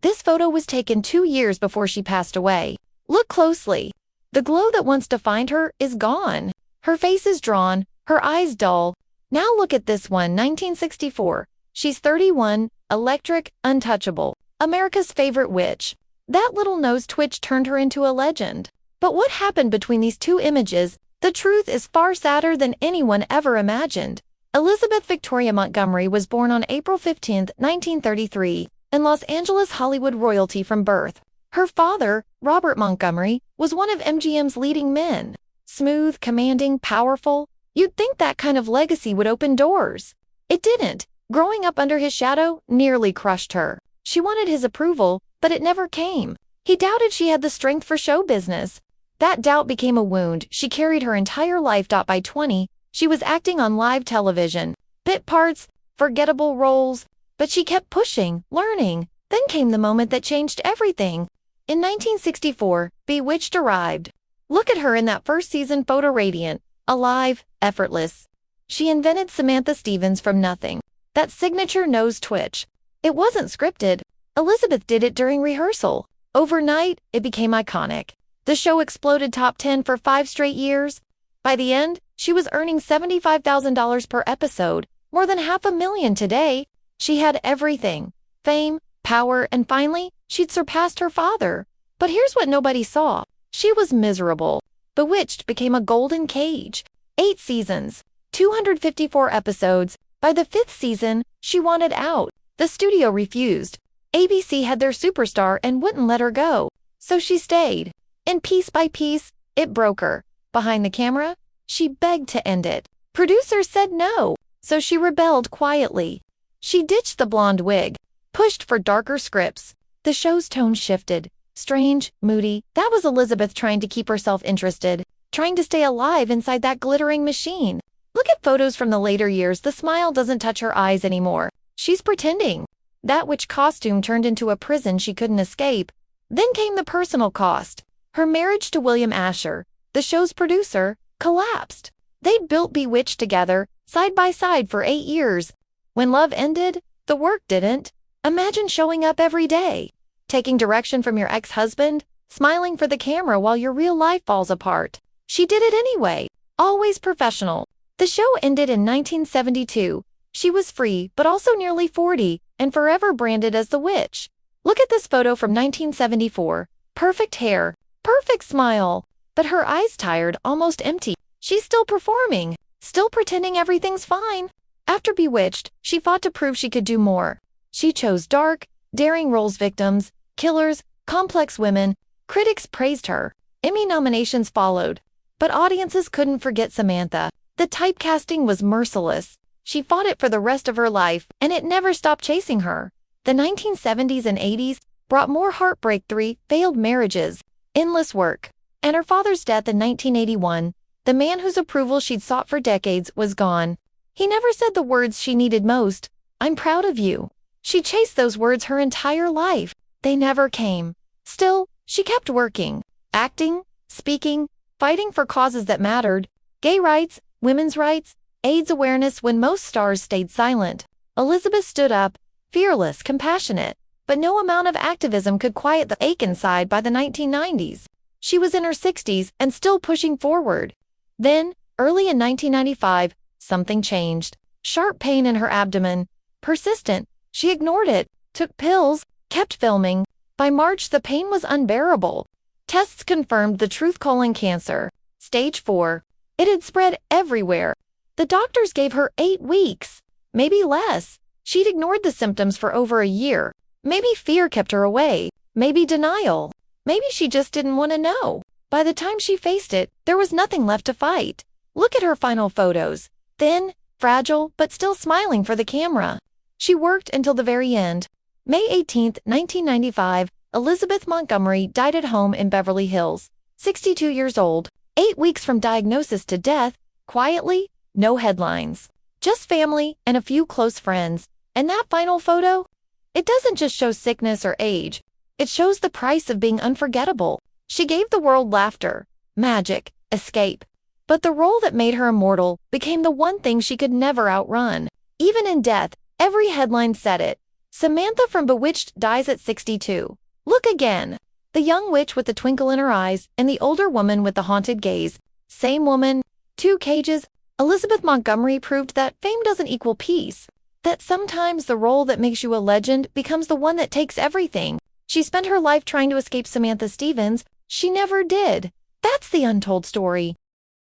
This photo was taken 2 years before she passed away. Look closely. The glow that once defined her is gone. Her face is drawn, her eyes dull. Now look at this one, 1964. She's 31, electric, untouchable. America's favorite witch. That little nose twitch turned her into a legend. But what happened between these two images? The truth is far sadder than anyone ever imagined. Elizabeth Victoria Montgomery was born on April 15, 1933, in Los Angeles, Hollywood royalty from birth. Her father, Robert Montgomery, was one of MGM's leading men. Smooth, commanding, powerful. You'd think that kind of legacy would open doors. It didn't. Growing up under his shadow nearly crushed her. She wanted his approval, but it never came. He doubted she had the strength for show business. That doubt became a wound she carried her entire life. By 20, she was acting on live television. Bit parts, forgettable roles, but she kept pushing, learning. Then came the moment that changed everything. In 1964, Bewitched arrived. Look at her in that first season photo, radiant, alive, effortless. She invented Samantha Stephens from nothing. That signature nose twitch. It wasn't scripted. Elizabeth did it during rehearsal. Overnight, it became iconic. The show exploded top 10 for 5 straight years. By the end, she was earning $75,000 per episode, more than $500,000 today. She had everything: fame, power, and finally, she'd surpassed her father. But here's what nobody saw. She was miserable. Bewitched became a golden cage. 8 seasons, 254 episodes. By the 5th season, she wanted out. The studio refused. ABC had their superstar and wouldn't let her go. So she stayed. And piece by piece, it broke her. Behind the camera, she begged to end it. Producers said no, so she rebelled quietly. She ditched the blonde wig, pushed for darker scripts. The show's tone shifted. Strange, moody. That was Elizabeth trying to keep herself interested, trying to stay alive inside that glittering machine. Look at photos from the later years. The smile doesn't touch her eyes anymore. She's pretending. That witch costume turned into a prison she couldn't escape. Then came the personal cost. Her marriage to William Asher, the show's producer, collapsed. They'd built Bewitched together, side by side, for 8 years. When love ended, the work didn't. Imagine showing up every day, taking direction from your ex-husband, smiling for the camera while your real life falls apart. She did it anyway, always professional. The show ended in 1972. She was free, but also nearly 40, and forever branded as the witch. Look at this photo from 1974. Perfect hair, perfect smile, but her eyes tired, almost empty. She's still performing, still pretending everything's fine. After Bewitched, she fought to prove she could do more. She chose dark, daring roles: victims, killers, complex women. Critics praised her. Emmy nominations followed. But audiences couldn't forget Samantha. The typecasting was merciless. She fought it for the rest of her life, and it never stopped chasing her. The 1970s and 80s brought more heartbreak: 3 failed marriages, endless work, and her father's death in 1981. The man whose approval she'd sought for decades was gone. He never said the words she needed most: "I'm proud of you." She chased those words her entire life. They never came. Still, she kept working, acting, speaking, fighting for causes that mattered: gay rights, women's rights, AIDS awareness. When most stars stayed silent, Elizabeth stood up, fearless, compassionate. But no amount of activism could quiet the ache inside. By the 1990s, she was in her 60s and still pushing forward. Then, early in 1995, something changed. Sharp pain in her abdomen. Persistent. She ignored it, took pills, kept filming. By March, the pain was unbearable. Tests confirmed the truth: colon cancer, stage 4. It had spread everywhere. The doctors gave her 8 weeks, maybe less. She'd ignored the symptoms for over a year. Maybe fear kept her away. Maybe denial. Maybe she just didn't want to know. By the time she faced it, there was nothing left to fight. Look at her final photos. Thin, fragile, but still smiling for the camera. She worked until the very end. May 18, 1995, Elizabeth Montgomery died at home in Beverly Hills, 62 years old. 8 weeks from diagnosis to death, quietly, no headlines. Just family and a few close friends. And that final photo? It doesn't just show sickness or age. It shows the price of being unforgettable. She gave the world laughter, magic, escape. But the role that made her immortal became the one thing she could never outrun. Even in death, every headline said it. Samantha from Bewitched dies at 62. Look again. The young witch with the twinkle in her eyes and the older woman with the haunted gaze. Same woman, two cages. Elizabeth Montgomery proved that fame doesn't equal peace. That sometimes the role that makes you a legend becomes the one that takes everything. She spent her life trying to escape Samantha Stephens. She never did. That's the untold story.